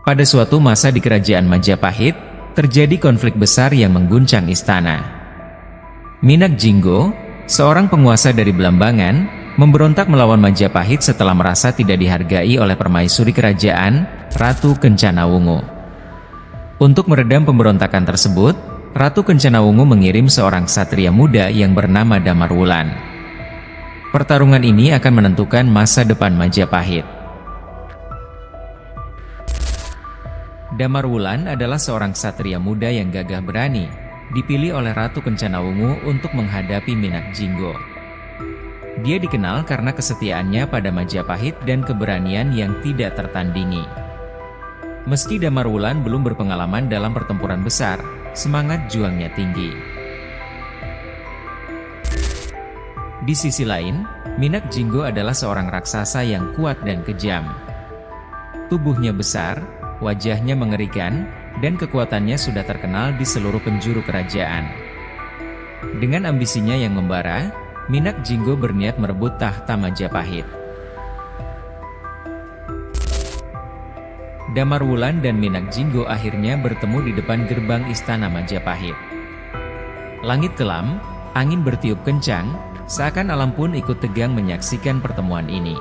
Pada suatu masa di kerajaan Majapahit, terjadi konflik besar yang mengguncang istana. Minak Jinggo, seorang penguasa dari Belambangan, memberontak melawan Majapahit setelah merasa tidak dihargai oleh permaisuri kerajaan, Ratu Kencanawungu. Untuk meredam pemberontakan tersebut, Ratu Kencanawungu mengirim seorang ksatria muda yang bernama Damarwulan. Pertarungan ini akan menentukan masa depan Majapahit. Damarwulan adalah seorang ksatria muda yang gagah berani, dipilih oleh Ratu Kencanawungu untuk menghadapi Minak Jinggo. Dia dikenal karena kesetiaannya pada Majapahit dan keberanian yang tidak tertandingi. Meski Damarwulan belum berpengalaman dalam pertempuran besar, semangat juangnya tinggi. Di sisi lain, Minak Jinggo adalah seorang raksasa yang kuat dan kejam. Tubuhnya besar, wajahnya mengerikan, dan kekuatannya sudah terkenal di seluruh penjuru kerajaan. Dengan ambisinya yang membara, Minak Jinggo berniat merebut tahta Majapahit. Damarwulan dan Minak Jinggo akhirnya bertemu di depan gerbang istana Majapahit. Langit kelam, angin bertiup kencang, seakan alam pun ikut tegang menyaksikan pertemuan ini.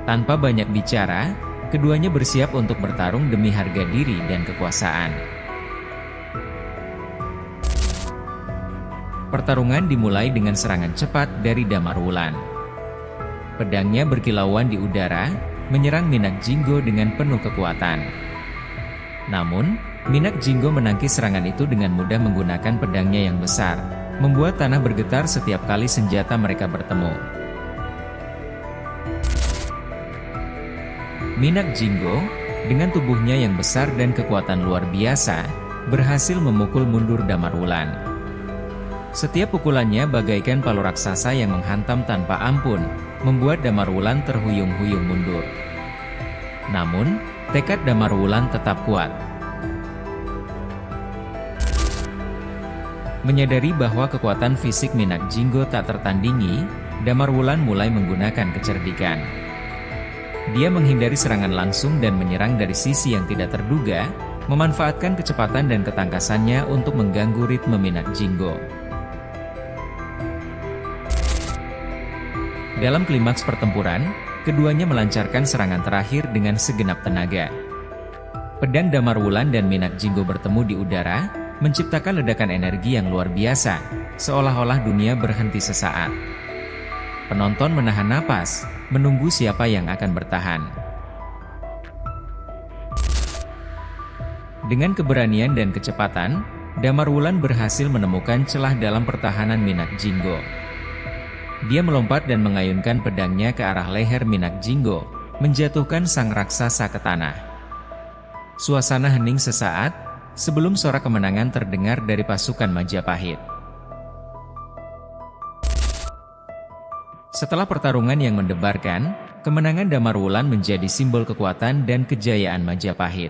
Tanpa banyak bicara, keduanya bersiap untuk bertarung demi harga diri dan kekuasaan. Pertarungan dimulai dengan serangan cepat dari Damarwulan. Pedangnya berkilauan di udara, menyerang Minak Jinggo dengan penuh kekuatan. Namun, Minak Jinggo menangkis serangan itu dengan mudah menggunakan pedangnya yang besar, membuat tanah bergetar setiap kali senjata mereka bertemu. Minak Jinggo, dengan tubuhnya yang besar dan kekuatan luar biasa, berhasil memukul mundur Damarwulan. Setiap pukulannya bagaikan palu raksasa yang menghantam tanpa ampun, membuat Damarwulan terhuyung-huyung mundur. Namun, tekad Damarwulan tetap kuat. Menyadari bahwa kekuatan fisik Minak Jinggo tak tertandingi, Damarwulan mulai menggunakan kecerdikan. Dia menghindari serangan langsung dan menyerang dari sisi yang tidak terduga, memanfaatkan kecepatan dan ketangkasannya untuk mengganggu ritme Minak Jinggo. Dalam klimaks pertempuran, keduanya melancarkan serangan terakhir dengan segenap tenaga. Pedang Damarwulan dan Minak Jinggo bertemu di udara, menciptakan ledakan energi yang luar biasa, seolah-olah dunia berhenti sesaat. Penonton menahan napas, menunggu siapa yang akan bertahan. Dengan keberanian dan kecepatan, Damarwulan berhasil menemukan celah dalam pertahanan Minak Jinggo. Dia melompat dan mengayunkan pedangnya ke arah leher Minak Jinggo, menjatuhkan sang raksasa ke tanah. Suasana hening sesaat, sebelum suara kemenangan terdengar dari pasukan Majapahit. Setelah pertarungan yang mendebarkan, kemenangan Damarwulan menjadi simbol kekuatan dan kejayaan Majapahit.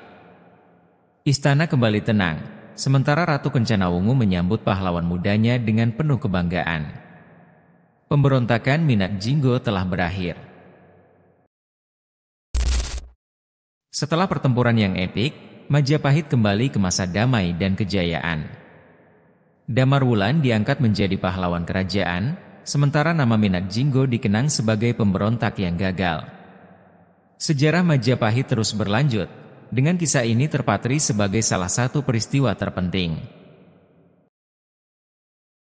Istana kembali tenang, sementara Ratu Kencanawungu menyambut pahlawan mudanya dengan penuh kebanggaan. Pemberontakan Minak Jinggo telah berakhir. Setelah pertempuran yang epik, Majapahit kembali ke masa damai dan kejayaan. Damarwulan diangkat menjadi pahlawan kerajaan, sementara nama Minak Jinggo dikenang sebagai pemberontak yang gagal. Sejarah Majapahit terus berlanjut, dengan kisah ini terpatri sebagai salah satu peristiwa terpenting.